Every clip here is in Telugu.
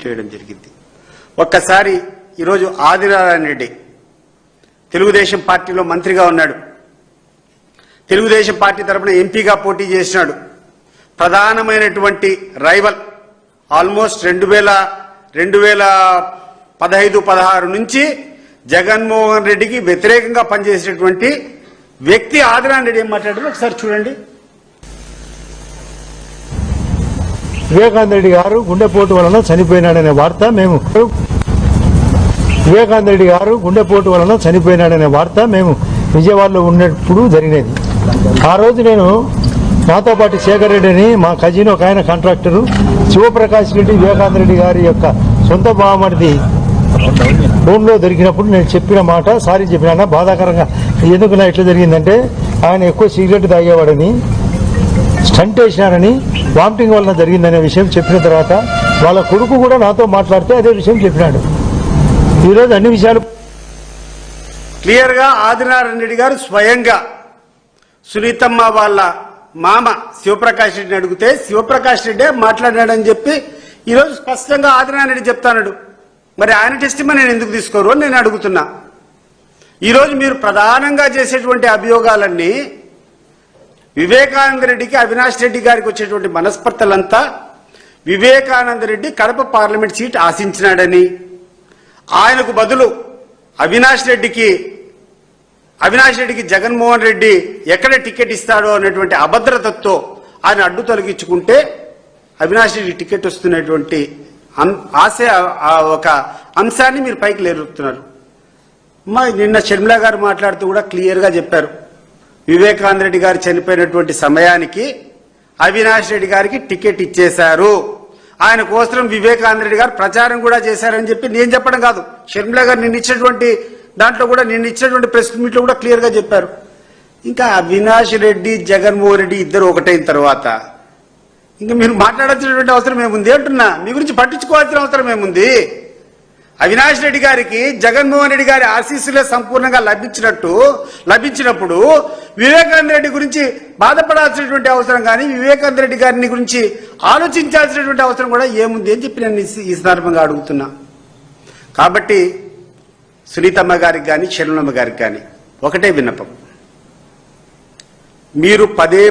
చేయడం జరిగింది. ఒక్కసారి ఈరోజు ఆదినారాయణ రెడ్డి తెలుగుదేశం పార్టీలో మంత్రిగా ఉన్నాడు, తెలుగుదేశం పార్టీ తరఫున ఎంపీగా పోటీ చేసినాడు. ప్రధానమైనటువంటి రైవల్ ఆల్మోస్ట్ 2015-16 నుంచి జగన్మోహన్ రెడ్డికి వ్యతిరేకంగా పనిచేసినటువంటి వ్యక్తి ఆదినారాయణ రెడ్డి ఏం మాట్లాడారు ఒకసారి చూడండి. వివేకానంద రెడ్డి గారు గుండెపోటు వలన చనిపోయినాడనే వార్త మేము విజయవాడలో ఉన్నప్పుడు జరిగినది. ఆ రోజు నేను నాతో పాటు శేఖర్ రెడ్డి అని మా కజిన్ ఒక ఆయన కాంట్రాక్టరు, శివప్రకాష్ రెడ్డి వివేకానంద రెడ్డి గారి యొక్క సొంత బావమరిది రూమ్లో దొరికినప్పుడు నేను చెప్పిన మాట సారీ చెప్పినా బాధాకరంగా ఎందుకు నా ఇట్లా జరిగిందంటే ఆయన ఎక్కువ సిగరెట్ తాగేవాడని, స్టంట్ వేసినారని, వామిటింగ్ వలన జరిగిందనే విషయం చెప్పిన తర్వాత వాళ్ళ కొడుకు కూడా నాతో మాట్లాడితే అదే విషయం చెప్పినాడు. ఈరోజు అన్ని విషయాలు క్లియర్ గా ఆదినారాయణ రెడ్డి గారు స్వయంగా సునీతమ్మ వాళ్ళ మామ శివప్రకాష్ రెడ్డిని అడిగితే శివప్రకాష్ రెడ్డే మాట్లాడాడని చెప్పి ఈరోజు స్పష్టంగా ఆదినారాయణ రెడ్డి చెప్తాడు. మరి ఆయన టెస్టిమనీ నేను ఎందుకు తీసుకోరు అని నేను అడుగుతున్నా. ఈరోజు మీరు ప్రధానంగా చేసేటువంటి అభియోగాలన్నీ వివేకానంద రెడ్డికి అవినాష్ రెడ్డి గారికి వచ్చేటువంటి మనస్పర్ధలంతా వివేకానంద రెడ్డి కడప పార్లమెంట్ సీట్ ఆశించినాడని, ఆయనకు బదులు అవినాష్ రెడ్డికి జగన్మోహన్ రెడ్డి ఎక్కడ టికెట్ ఇస్తాడో అనేటువంటి అభద్రతతో ఆయన అడ్డు తొలగించుకుంటే అవినాష్ రెడ్డి టికెట్ వస్తున్నటువంటి ఒక అంశాన్ని మీరు పైకి లేరుతున్నారు. నిన్న షర్మిల గారు మాట్లాడుతూ కూడా క్లియర్ గా చెప్పారు, వివేకానంద రెడ్డి గారు చనిపోయినటువంటి సమయానికి అవినాష్ రెడ్డి గారికి టికెట్ ఇచ్చేశారు, ఆయన కోసం వివేకానంద రెడ్డి గారు ప్రచారం కూడా చేశారని చెప్పి నేను చెప్పడం కాదు, షర్మిల గారు నిన్న ఇచ్చినటువంటి ప్రెస్ మీట్ లో కూడా క్లియర్ గా చెప్పారు. ఇంకా అవినాష్ రెడ్డి జగన్మోహన్ రెడ్డి ఇద్దరు ఒకటైన తర్వాత ఇంకా మీరు మాట్లాడాల్సినటువంటి అవసరం ఏముంది అంటున్నా, మీ గురించి పట్టించుకోవాల్సిన అవసరం ఏముంది? అవినాష్ రెడ్డి గారికి జగన్మోహన్ రెడ్డి గారి ఆశీస్సులే సంపూర్ణంగా లభించినప్పుడు వివేకానంద రెడ్డి గురించి బాధపడాల్సినటువంటి అవసరం కానీ వివేకానంద రెడ్డి గారిని గురించి ఆలోచించాల్సినటువంటి అవసరం కూడా ఏముంది అని చెప్పి నేను ఈ సందర్భంగా అడుగుతున్నా. కాబట్టి సునీతమ్మ గారికి కానీ శరణమ్మ గారికి కానీ ఒకటే విన్నపం, మీరు పదే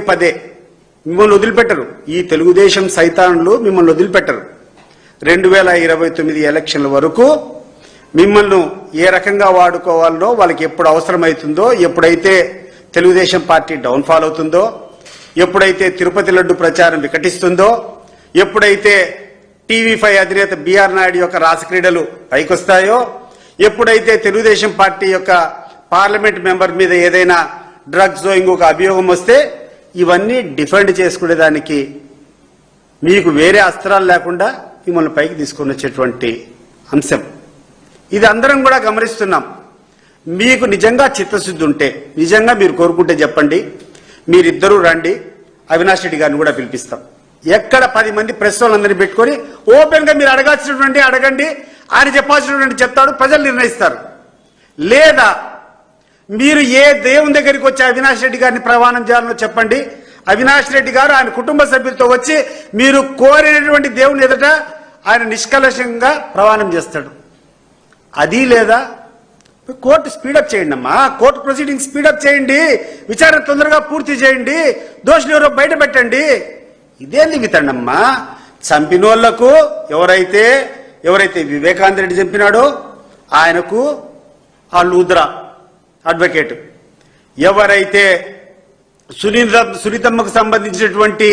మిమ్మల్ని వదిలిపెట్టరు, ఈ తెలుగుదేశం సైతాన్లు మిమ్మల్ని వదిలిపెట్టరు. 2029 ఎలక్షన్ల వరకు మిమ్మల్ని ఏ రకంగా వాడుకోవాలనో వాళ్ళకి ఎప్పుడు అవసరమవుతుందో, ఎప్పుడైతే తెలుగుదేశం పార్టీ డౌన్ఫాల్ అవుతుందో, ఎప్పుడైతే తిరుపతి లడ్డు ప్రచారం వికటిస్తుందో, ఎప్పుడైతే టీవీ5 అధినేత బిఆర్ నాయుడు యొక్క రాసక్రీడలు పైకొస్తాయో, ఎప్పుడైతే తెలుగుదేశం పార్టీ యొక్క పార్లమెంట్ మెంబర్ మీద ఏదైనా డ్రగ్స్ ఇంకొక అభియోగం వస్తే ఇవన్నీ డిఫెండ్ చేసుకునేదానికి మీకు వేరే అస్త్రాలు లేకుండా మిమ్మల్ని పైకి తీసుకొని వచ్చేటువంటి అంశం ఇది అందరం కూడా గమనిస్తున్నాం. మీకు నిజంగా చిత్తశుద్ధి ఉంటే, నిజంగా మీరు కోరుకుంటే చెప్పండి, మీరిద్దరూ రండి, అవినాష్ రెడ్డి గారిని కూడా పిలిపిస్తాం. ఎక్కడ 10 మంది ప్రెస్ వాళ్ళందరినీ పెట్టుకొని ఓపెన్ గా మీరు అడగాల్సినటువంటి అడగండి, ఆయన చెప్పాల్సినటువంటి చెప్తాడు, ప్రజలు నిర్ణయిస్తారు. లేదా మీరు ఏ దేవుని దగ్గరికి వచ్చి అవినాష్ రెడ్డి గారిని ప్రమాణం చేయాలనో చెప్పండి, అవినాష్ రెడ్డి గారు ఆయన కుటుంబ సభ్యులతో వచ్చి మీరు కోరినటువంటి దేవుని ఎదుట ఆయన నిష్కలషంగా ప్రమాణం చేస్తాడు. అది లేదా కోర్టు స్పీడప్ చేయండి అమ్మా, కోర్టు ప్రొసీడింగ్ స్పీడప్ చేయండి, విచారణ తొందరగా పూర్తి చేయండి, దోషులు ఎవరో బయట పెట్టండి. ఇదేంది వితండమ్మా? చంపినోళ్లకు ఎవరైతే వివేకానంద రెడ్డి చంపినాడో ఆయనకు ఆ లూద్రా అడ్వకేట్, ఎవరైతే సునీతమ్మకు సంబంధించినటువంటి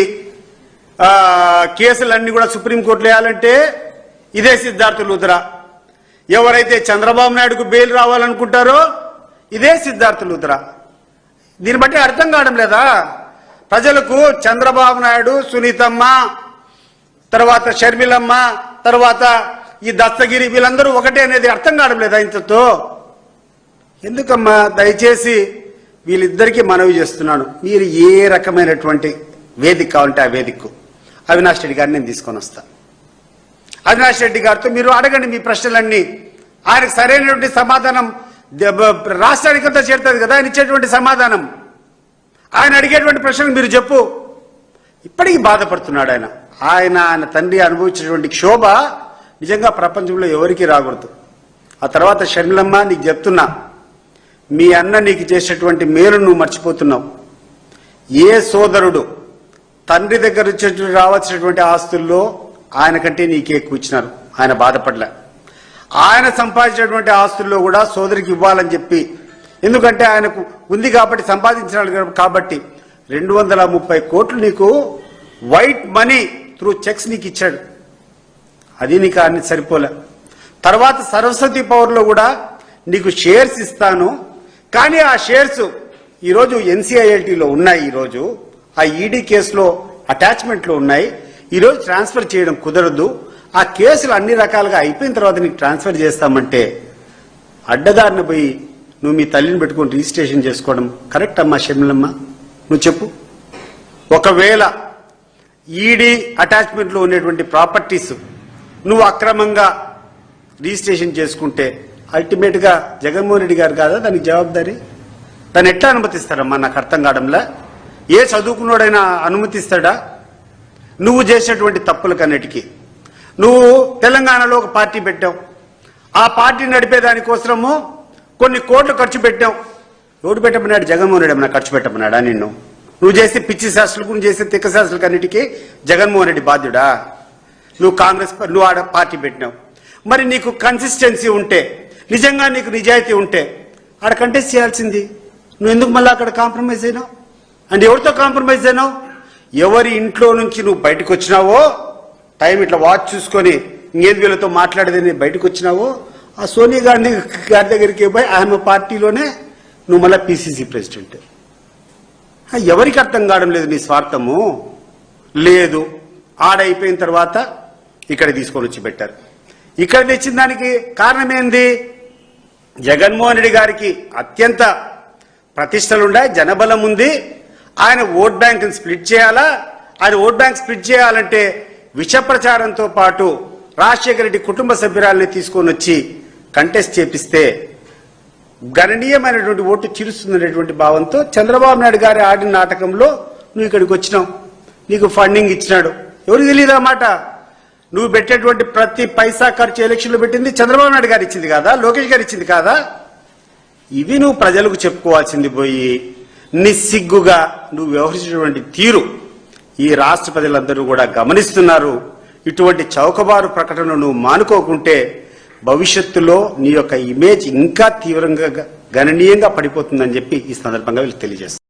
కేసులన్నీ కూడా సుప్రీంకోర్టులో వేయాలంటే ఇదే సిద్ధార్థ లూద్రా, ఎవరైతే చంద్రబాబు నాయుడుకు బెయిల్ రావాలనుకుంటారో ఇదే సిద్ధార్థ లూద్రా. దీన్ని బట్టి అర్థం కావడం లేదా ప్రజలకు? చంద్రబాబు నాయుడు, సునీతమ్మ, తర్వాత షర్మిలమ్మ, తర్వాత ఈ దస్తగిరి వీళ్ళందరూ ఒకటే అనేది అర్థం కావడం లేదా ఇంతతో? ఎందుకమ్మా? దయచేసి వీళ్ళిద్దరికీ మనవి చేస్తున్నాను, మీరు ఏ రకమైనటువంటి వేదిక కావాలంటే ఆ వేదికకు అవినాష్ రెడ్డి గారిని నేను తీసుకొని వస్తా. అవినాష్ రెడ్డి గారితో మీరు అడగండి మీ ప్రశ్నలన్నీ, ఆయనకు సరైనటువంటి సమాధానం రాష్ట్రానికంతా చేరుతుంది కదా ఆయన ఇచ్చేటువంటి సమాధానం. ఆయన అడిగేటువంటి ప్రశ్నలు మీరు చెప్పు. ఇప్పటికీ బాధపడుతున్నాడు ఆయన తండ్రి అనుభవించినటువంటి క్షోభ నిజంగా ప్రపంచంలో ఎవరికీ రాకూడదు. ఆ తర్వాత షర్మిలమ్మ నీకు చెప్తున్నా, మీ అన్న నీకు చేసేటువంటి మేలు నువ్వు మర్చిపోతున్నావు. ఏ సోదరుడు తండ్రి దగ్గర నుంచి రావాల్సినటువంటి ఆస్తుల్లో ఆయన కంటే నీకే ఎక్కువ ఇచ్చినారు, ఆయన బాధపడలే. ఆయన సంపాదించినటువంటి ఆస్తుల్లో కూడా సోదరికి ఇవ్వాలని చెప్పి, ఎందుకంటే ఆయనకు ఉంది కాబట్టి సంపాదించినాడు కాబట్టి 230 కోట్లు నీకు వైట్ మనీ త్రూ చెక్స్ నీకు ఇచ్చాడు. అది నీకు అన్ని సరిపోలే. తర్వాత సరస్వతి పవర్లో కూడా నీకు షేర్స్ ఇస్తాను, కానీ ఆ షేర్స్ ఈరోజు ఎన్సీఐఎల్టీలో ఉన్నాయి, ఈరోజు ఆ ఈడీ కేసులో అటాచ్మెంట్లో ఉన్నాయి. ఈరోజు ట్రాన్స్ఫర్ చేయడం కుదరదు. ఆ కేసులు అన్ని రకాలుగా అయిపోయిన తర్వాత నీకు ట్రాన్స్ఫర్ చేస్తామంటే అడ్డదారిన పోయి నువ్వు మీ తల్లిని పెట్టుకుని రిజిస్ట్రేషన్ చేసుకోవడం కరెక్ట్ అమ్మా షర్మిలమ్మ? నువ్వు చెప్పు. ఒకవేళ ఈడీ అటాచ్మెంట్లో ఉండేటువంటి ప్రాపర్టీస్ నువ్వు అక్రమంగా రిజిస్ట్రేషన్ చేసుకుంటే అల్టిమేట్ గా జగన్మోహన్ రెడ్డి గారు కాదా దానికి జవాబుదారీ? దాన్ని ఎట్లా అనుమతిస్తారమ్మా? నాకు అర్థం కావడంలా. ఏ చదువుకున్నోడైనా అనుమతిస్తాడా? నువ్వు చేసేటువంటి తప్పులకన్నిటికీ నువ్వు తెలంగాణలో ఒక పార్టీ పెట్టావు, ఆ పార్టీ నడిపేదానికోసము కొన్ని కోట్లు ఖర్చు పెట్టావు. ఎవడు పెట్టమన్నాడు? జగన్మోహన్ రెడ్డి ఏమన్నా ఖర్చు పెట్టమన్నాడా నిన్ను? నువ్వు చేసే పిచ్చి శాస్త్రాలకు, నువ్వు చేసే తిక్క శాస్త్రాలకు అన్నిటికీ జగన్మోహన్ రెడ్డి బాధ్యుడా? నువ్వు నువ్వు ఆడ పార్టీ పెట్టినావు. మరి నీకు కన్సిస్టెన్సీ ఉంటే, నిజంగా నీకు నిజాయితీ ఉంటే ఆడ కంటెస్ట్ చేయాల్సింది. నువ్వు ఎందుకు మళ్ళీ అక్కడ కాంప్రమైజ్ అయినావు? అంటే ఎవరితో కాంప్రమైజ్ అయినావు? ఎవరి ఇంట్లో నుంచి నువ్వు బయటకు వచ్చినావో, టైం ఇట్లా వాచ్ చూసుకొని ఇంకేది వీళ్ళతో మాట్లాడేదని బయటకు వచ్చినావో, ఆ సోనియా గాంధీ గారి దగ్గరికి పోయి ఆమె పార్టీలోనే నువ్వు మళ్ళీ పిసిసి ప్రెసిడెంట్. ఎవరికి అర్థం కావడం లేదు నీ స్వార్థము? లేదు. ఆడైపోయిన తర్వాత ఇక్కడ తీసుకొని వచ్చి పెట్టారు. ఇక్కడ తెచ్చిన దానికి కారణం ఏంది? జగన్మోహన్ రెడ్డి గారికి అత్యంత ప్రతిష్టలున్నాయి, జనబలం ఉంది. ఆయన ఓట్ బ్యాంక్ స్ప్లిట్ చేయాలా? ఆయన ఓట్ బ్యాంక్ స్ప్లిట్ చేయాలంటే విష ప్రచారంతో పాటు రాజశేఖర రెడ్డి కుటుంబ సభ్యురాలని తీసుకొని వచ్చి కంటెస్ట్ చేపిస్తే గణనీయమైనటువంటి ఓటు చిరుస్తుందనేటువంటి భావంతో చంద్రబాబు నాయుడు గారి ఆడిన నాటకంలో నువ్వు ఇక్కడికి వచ్చినావు. నీకు ఫండింగ్ ఇచ్చినాడు. ఎవరికి తెలియదు అన్నమాట. నువ్వు పెట్టేటువంటి ప్రతి పైసా ఖర్చు ఎలక్షన్లో పెట్టింది చంద్రబాబు నాయుడు గారు ఇచ్చింది కాదా? లోకేష్ గారు ఇచ్చింది కాదా? ఇవి నువ్వు ప్రజలకు చెప్పుకోవాల్సింది పోయి నిస్సిగ్గుగా నువ్వు వ్యవహరించినటువంటి తీరు ఈ రాష్ట్ర ప్రజలందరూ కూడా గమనిస్తున్నారు. ఇటువంటి చౌకబారు ప్రకటనను నువ్వు మానుకోకుంటే భవిష్యత్తులో నీ యొక్క ఇమేజ్ ఇంకా తీవ్రంగా గణనీయంగా పడిపోతుందని చెప్పి ఈ సందర్భంగా వీళ్ళు తెలియజేస్తారు.